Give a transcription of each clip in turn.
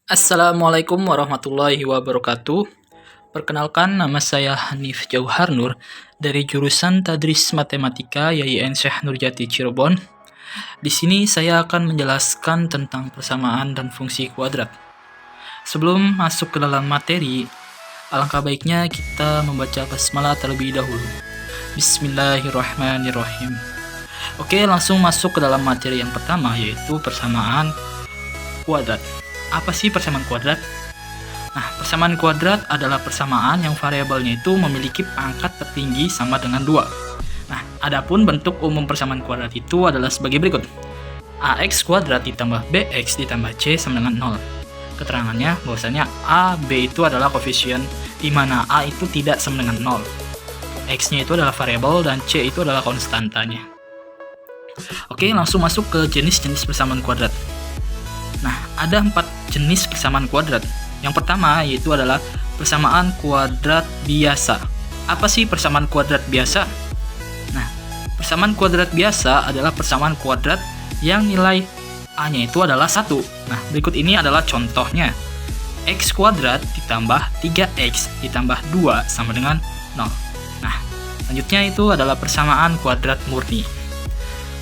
Assalamualaikum warahmatullahi wabarakatuh. Perkenalkan, nama saya Hanif Jauhar Nur dari jurusan Tadris Matematika YIN Syekh Nurjati Cirebon. Di sini saya akan menjelaskan tentang persamaan dan fungsi kuadrat. Sebelum masuk ke dalam materi, alangkah baiknya kita membaca basmalah terlebih dahulu. Bismillahirrahmanirrahim. Oke, langsung masuk ke dalam materi yang pertama, yaitu persamaan kuadrat. Apa sih persamaan kuadrat? Nah, persamaan kuadrat adalah persamaan yang variabelnya itu memiliki pangkat tertinggi sama dengan 2. Nah, adapun bentuk umum persamaan kuadrat itu adalah sebagai berikut. AX kuadrat ditambah BX ditambah C sama dengan 0. Keterangannya bahwasanya A, B itu adalah koefisien di mana A itu tidak sama dengan 0. X-nya itu adalah variabel dan C itu adalah konstantanya. Oke, langsung masuk ke jenis-jenis persamaan kuadrat. Nah, ada 4 jenis persamaan kuadrat. Yang pertama yaitu adalah persamaan kuadrat biasa. Apa sih persamaan kuadrat biasa? Nah, persamaan kuadrat biasa adalah persamaan kuadrat yang nilai A-nya itu adalah 1. Nah, berikut ini adalah contohnya. X kuadrat ditambah 3X ditambah 2 sama dengan 0. Nah, selanjutnya itu adalah persamaan kuadrat murni.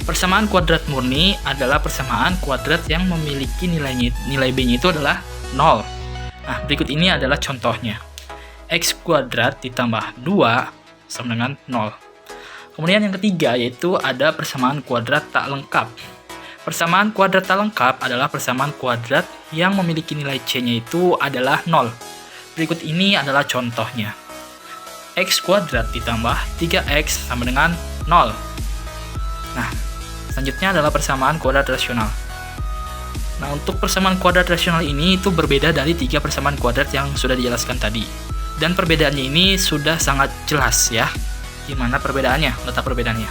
Persamaan kuadrat murni adalah persamaan kuadrat yang memiliki nilai B-nya itu adalah 0. Nah, berikut ini adalah contohnya. X kuadrat ditambah 2 sama dengan 0. Kemudian yang ketiga yaitu ada persamaan kuadrat tak lengkap. Persamaan kuadrat tak lengkap adalah persamaan kuadrat yang memiliki nilai C-nya itu adalah 0. Berikut ini adalah contohnya. X kuadrat ditambah 3X sama dengan 0. Nah, selanjutnya adalah persamaan kuadrat rasional. Nah, untuk persamaan kuadrat rasional ini itu berbeda dari 3 persamaan kuadrat yang sudah dijelaskan tadi. Dan perbedaannya ini sudah sangat jelas ya. Gimana perbedaannya? Letak perbedaannya.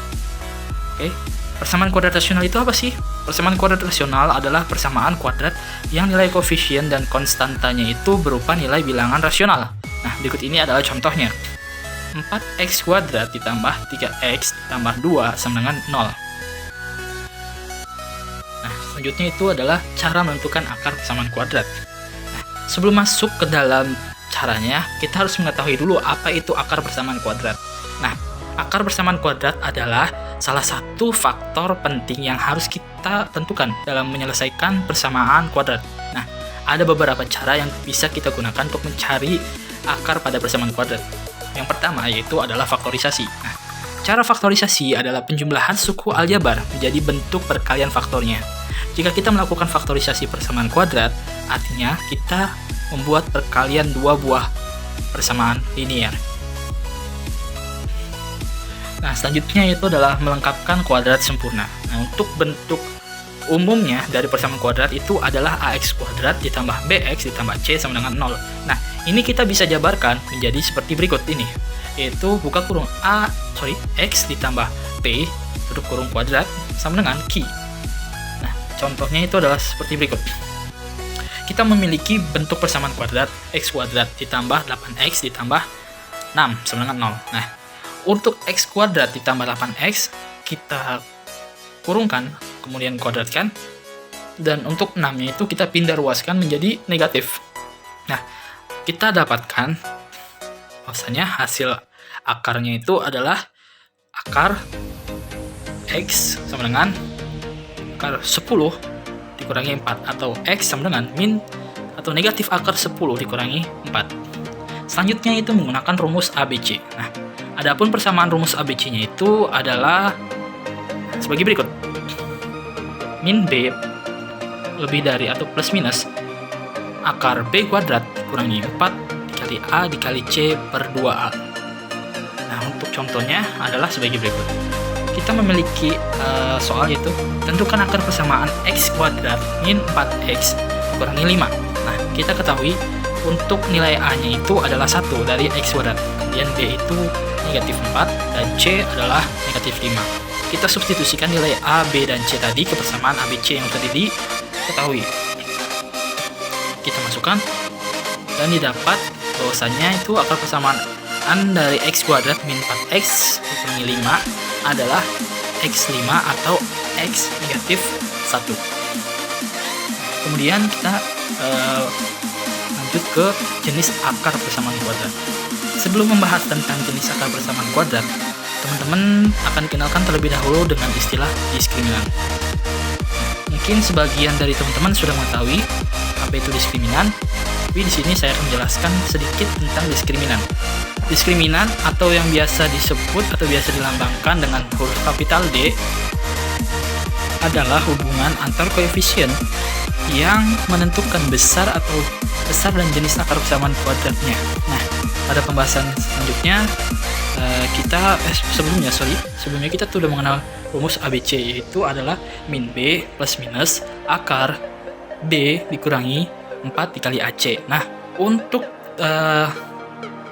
Oke. Persamaan kuadrat rasional itu apa sih? Persamaan kuadrat rasional adalah persamaan kuadrat yang nilai koefisien dan konstantanya itu berupa nilai bilangan rasional. Nah, berikut ini adalah contohnya. 4x kuadrat ditambah 3x ditambah 2 sama dengan 0. Selanjutnya itu adalah cara menentukan akar persamaan kuadrat. Nah, sebelum masuk ke dalam caranya, kita harus mengetahui dulu apa itu akar persamaan kuadrat. Nah, akar persamaan kuadrat adalah salah satu faktor penting yang harus kita tentukan dalam menyelesaikan persamaan kuadrat. Nah, ada beberapa cara yang bisa kita gunakan untuk mencari akar pada persamaan kuadrat. Yang pertama yaitu adalah faktorisasi. Nah, cara faktorisasi adalah penjumlahan suku aljabar menjadi bentuk perkalian faktornya. Jika kita melakukan faktorisasi persamaan kuadrat, artinya kita membuat perkalian 2 buah persamaan linear. Nah, selanjutnya itu adalah melengkapkan kuadrat sempurna. Nah, untuk bentuk umumnya dari persamaan kuadrat itu adalah AX kuadrat ditambah BX ditambah C sama dengan 0. Nah, ini kita bisa jabarkan menjadi seperti berikut ini, yaitu buka kurung X ditambah P tutup kurung kuadrat sama dengan Q. Contohnya itu adalah seperti berikut. Kita memiliki bentuk persamaan kuadrat X kuadrat ditambah 8X ditambah 6 sama dengan 0. Nah, untuk X kuadrat ditambah 8X kita kurungkan, kemudian kuadratkan, dan untuk 6-nya itu kita pindah ruaskan menjadi negatif. Nah, kita dapatkan bahwasanya hasil akarnya itu adalah akar X sama dengan akar 10 dikurangi 4 atau X sama dengan min atau negatif akar 10 dikurangi 4. Selanjutnya itu menggunakan rumus ABC. Nah, adapun persamaan rumus ABC-nya itu adalah sebagai berikut. Min B lebih dari atau plus minus akar B kuadrat dikurangi 4 dikali A dikali C per 2A. Nah, untuk contohnya adalah sebagai berikut. Kita memiliki soal itu, tentukan akar persamaan X kuadrat min 4X dikurangi 5. Nah, kita ketahui untuk nilai A-nya itu adalah 1 dari X kuadrat, kemudian B itu negatif 4, dan C adalah negatif 5. Kita substitusikan nilai A, B, dan C tadi ke persamaan ABC yang tadi diketahui. Kita masukkan, dan didapat bahwasanya itu akar persamaan dari X kuadrat min 4X dikurangi 5 adalah X5 atau X negatif 1. Kemudian kita lanjut ke jenis akar persamaan kuadrat. Sebelum membahas tentang jenis akar persamaan kuadrat, teman-teman akan kenalkan terlebih dahulu dengan istilah diskriminan. Mungkin sebagian dari teman-teman sudah mengetahui apa itu diskriminan, tapi di sini saya akan menjelaskan sedikit tentang diskriminan. Diskriminan atau yang biasa disebut atau biasa dilambangkan dengan huruf kapital D adalah hubungan antar koefisien yang menentukan besar dan jenis akar persamaan kuadratnya. Nah, pada pembahasan selanjutnya sebelumnya kita sudah mengenal rumus ABC, yaitu adalah min B plus minus akar D dikurangi 4 dikali AC. Nah, untuk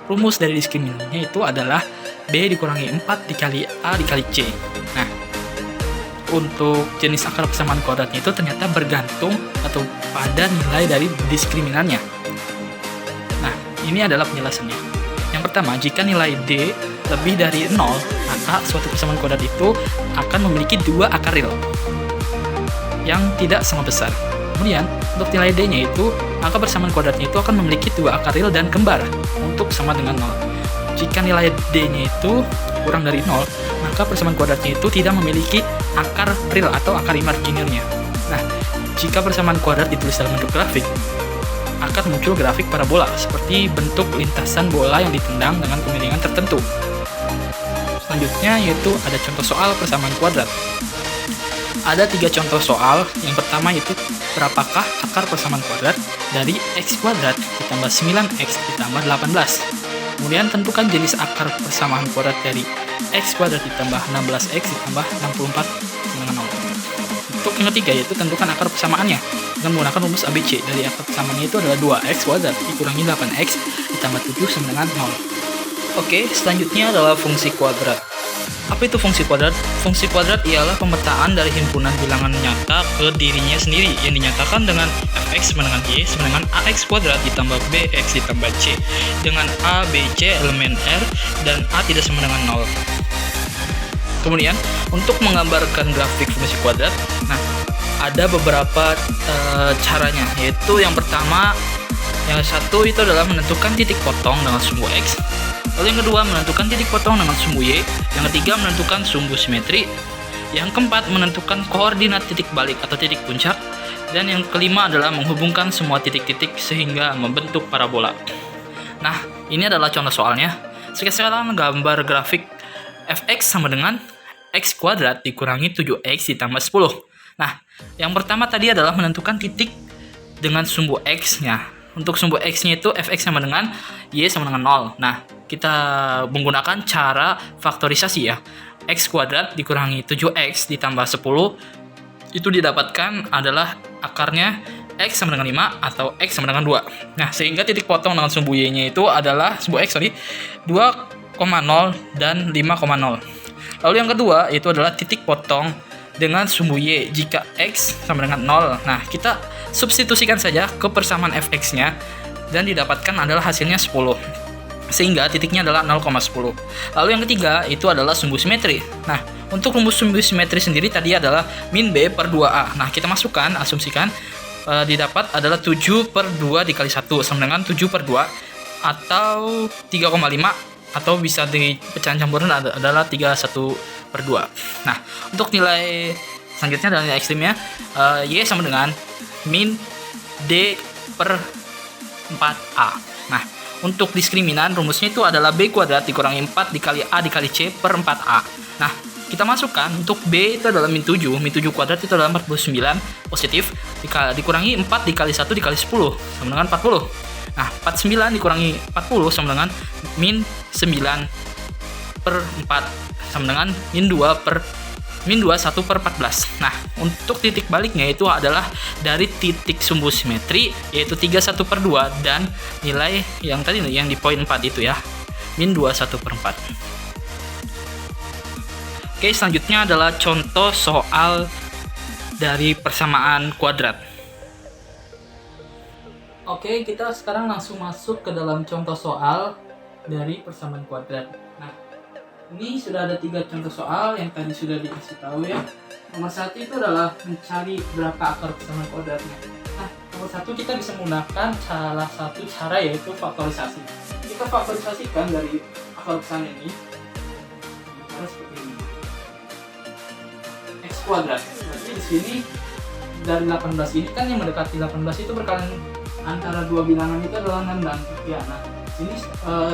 rumus dari diskriminannya itu adalah B dikurangi 4 dikali A dikali C. Nah, untuk jenis akar persamaan kuadratnya itu ternyata bergantung atau pada nilai dari diskriminannya. Nah, ini adalah penjelasannya. Yang pertama, jika nilai D lebih dari 0, maka suatu persamaan kuadrat itu akan memiliki dua akar real yang tidak sama besar. Kemudian, untuk nilai D-nya itu, maka persamaan kuadratnya itu akan memiliki dua akar real dan kembar untuk sama dengan 0. Jika nilai D-nya itu kurang dari 0, maka persamaan kuadratnya itu tidak memiliki akar real atau akar imaginirnya. Nah, jika persamaan kuadrat ditulis dalam bentuk grafik, akan muncul grafik parabola seperti bentuk lintasan bola yang ditendang dengan kemiringan tertentu. Selanjutnya yaitu ada contoh soal persamaan kuadrat. Ada 3 contoh soal. Yang pertama yaitu berapakah akar persamaan kuadrat dari x kuadrat ditambah 9x ditambah 18. Kemudian tentukan jenis akar persamaan kuadrat dari x kuadrat ditambah 16x ditambah 64 dengan 0. Untuk yang ketiga yaitu tentukan akar persamaannya dengan menggunakan rumus ABC. Dari akar persamaannya itu adalah 2x kuadrat dikurangi 8x ditambah 7 sama dengan 0. Oke, selanjutnya adalah fungsi kuadrat. Apa itu fungsi kuadrat? Fungsi kuadrat ialah pemetaan dari himpunan bilangan nyata ke dirinya sendiri yang dinyatakan dengan fx sama dengan y sama dengan ax kuadrat ditambah bx ditambah c dengan a, b, c elemen r dan a tidak sama dengan 0. Kemudian untuk menggambarkan grafik fungsi kuadrat, nah ada beberapa caranya, yaitu yang pertama, yang satu itu adalah menentukan titik potong dengan sumbu x. Lalu yang kedua menentukan titik potong dengan sumbu y. Yang ketiga menentukan sumbu simetri. Yang keempat menentukan koordinat titik balik atau titik puncak. Dan yang kelima adalah menghubungkan semua titik-titik sehingga membentuk parabola. Nah, ini adalah contoh soalnya. Sekarang gambar grafik fx sama dengan x kuadrat dikurangi 7x ditambah 10. Nah, yang pertama tadi adalah menentukan titik dengan sumbu x-nya. Untuk sumbu x-nya itu fx sama dengan y sama dengan 0. Nah, kita menggunakan cara faktorisasi ya. X kuadrat dikurangi 7x ditambah 10 itu didapatkan adalah akarnya x sama dengan 5 atau x sama dengan 2. Nah, sehingga titik potong dengan sumbu y-nya itu adalah sumbu x 2,0 dan 5,0. Lalu yang kedua itu adalah titik potong dengan sumbu y jika x sama dengan 0. Nah, kita substitusikan saja ke persamaan fx-nya dan didapatkan adalah hasilnya 10. Sehingga titiknya adalah 0,10. Lalu yang ketiga itu adalah sumbu simetri. Nah, untuk rumus sumbu simetri sendiri tadi adalah min B per 2A. Nah, kita masukkan, asumsikan didapat adalah 7 per 2 dikali 1 sama dengan 7 per 2 atau 3,5 atau bisa di pecahan campuran adalah 31 per 2. Nah, untuk nilai selanjutnya adalah nilai ekstrimnya Y sama dengan min D per 4A. Nah, untuk diskriminan rumusnya itu adalah B kuadrat dikurangi 4 dikali A dikali C per 4A. Nah, kita masukkan untuk B itu adalah min 7 kuadrat itu adalah 49 positif dikurangi 4 dikali 1 dikali 10 sama dengan 40. Nah, 49 dikurangi 40 sama dengan min 9 per 4 sama dengan min 2 per min 2 1 per 14. Nah, untuk titik baliknya itu adalah dari titik sumbu simetri yaitu 31 per 2 dan nilai yang tadi yang di poin 4 itu ya, min 2 1 per 4. Oke, selanjutnya adalah contoh soal dari persamaan kuadrat. Oke, kita sekarang langsung masuk ke dalam contoh soal dari persamaan kuadrat. Nah, ini sudah ada 3 contoh soal yang tadi sudah dikasih tahu ya. Nomor 1 itu adalah mencari berapa akar persamaan kuadratnya. Nah, satu kita bisa menggunakan salah satu cara, yaitu faktorisasi. Kita faktorisasikan dari akar besar ini cara seperti ini. X kuadrat. Berarti di sini dari 18 ini kan yang mendekati 18 itu berkalian antara dua bilangan itu adalah 6 dan 3. Nah, sini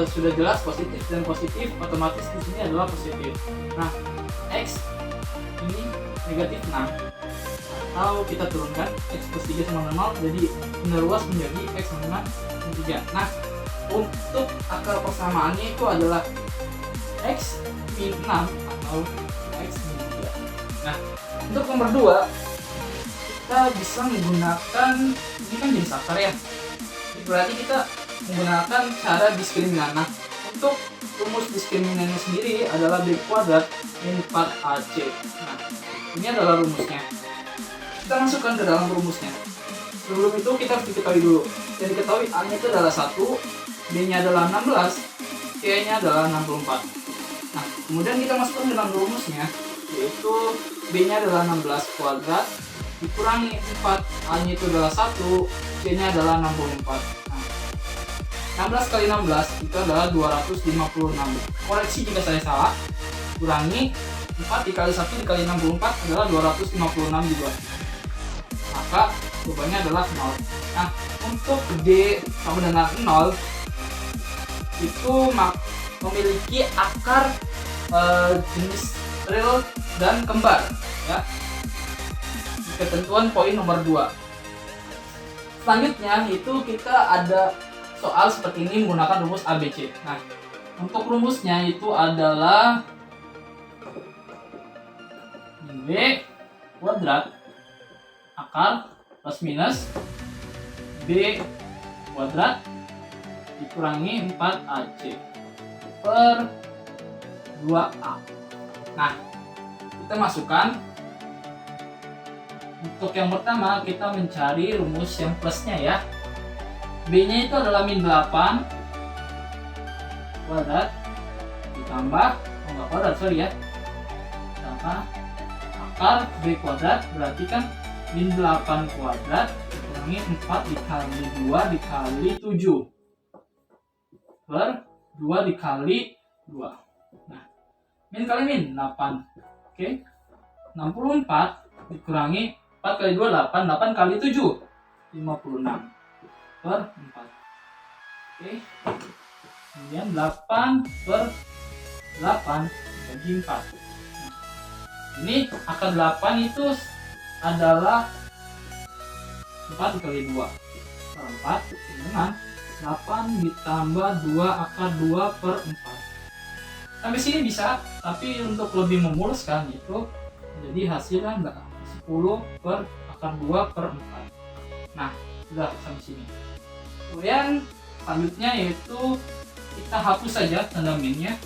sudah jelas positif dan positif, otomatis di sini adalah positif. Nah, X ini negatif 6. Atau kita turunkan X plus 3 sama 0, jadi meluas menjadi X sama dengan 3. Nah, untuk akar persamaannya itu adalah X min 6 atau X min 3. Nah, untuk nomor 2 kita bisa menggunakan, ini kan jenis akar ya, berarti kita menggunakan cara diskriminant. Nah, untuk rumus diskriminannya sendiri adalah B kuadrat min 4AC. Nah, ini adalah rumusnya. Kita masukkan ke dalam rumusnya. Sebelum itu kita harus diketahui dulu. Yang diketahui A-nya itu adalah 1, B-nya adalah 16, C-nya adalah 64. Nah, kemudian kita masukkan ke dalam rumusnya, yaitu B-nya adalah 16 kuadrat dikurangi 4, A-nya itu adalah 1, C-nya adalah 64. Nah, 16 kali 16 itu adalah 256. Koreksi jika saya salah. Kurangi 4 dikali 1 dikali 64 adalah 256 juga. Maka jawabannya adalah 0. Nah, untuk D sama dengan 0 itu memiliki akar jenis real dan kembar, ya. Ketentuan poin nomor 2. Selanjutnya itu kita ada soal seperti ini menggunakan rumus ABC. Nah, untuk rumusnya itu adalah B kuadrat akar plus minus B kuadrat dikurangi 4AC per 2A. Nah, kita masukkan. Untuk yang pertama kita mencari rumus yang plusnya ya. B-nya itu adalah min 8 kuadrat ditambah, enggak kuadrat, sorry ya, ditambah akar B kuadrat, berarti kan min 8 kuadrat dikurangi 4 dikali 2 dikali 7 per 2 dikali 2. Nah, min kali min 8. Oke. 64 dikurangi 4 kali 2 8, 8 kali 7 56 per 4. Oke. Kemudian 8 per 8 bagi 4. Nah, ini akar 8 itu adalah 4 dikali 2 per 4 dengan 8 ditambah 2 akar 2 per 4. Sampai sini bisa, tapi untuk lebih memuluskan itu jadi hasilnya enggak 10 per akar 2 per 4. Nah, sudah sampai sini. Kemudian selanjutnya yaitu kita hapus saja tanda minnya,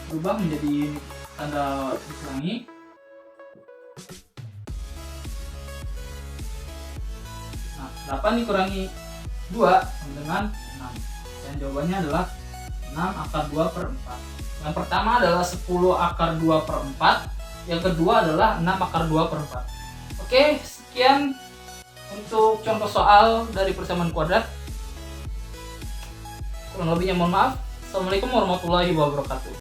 berubah menjadi tanda dikurangi. Nah, 8 dikurangi 2 sama dengan 6. Dan jawabannya adalah 6 akar 2 per 4. Yang pertama adalah 10 akar 2 per 4. Yang kedua adalah 6 akar 2 per 4. Oke, sekian untuk contoh soal dari persamaan kuadrat. Kurang lebihnya mohon maaf. Assalamualaikum warahmatullahi wabarakatuh.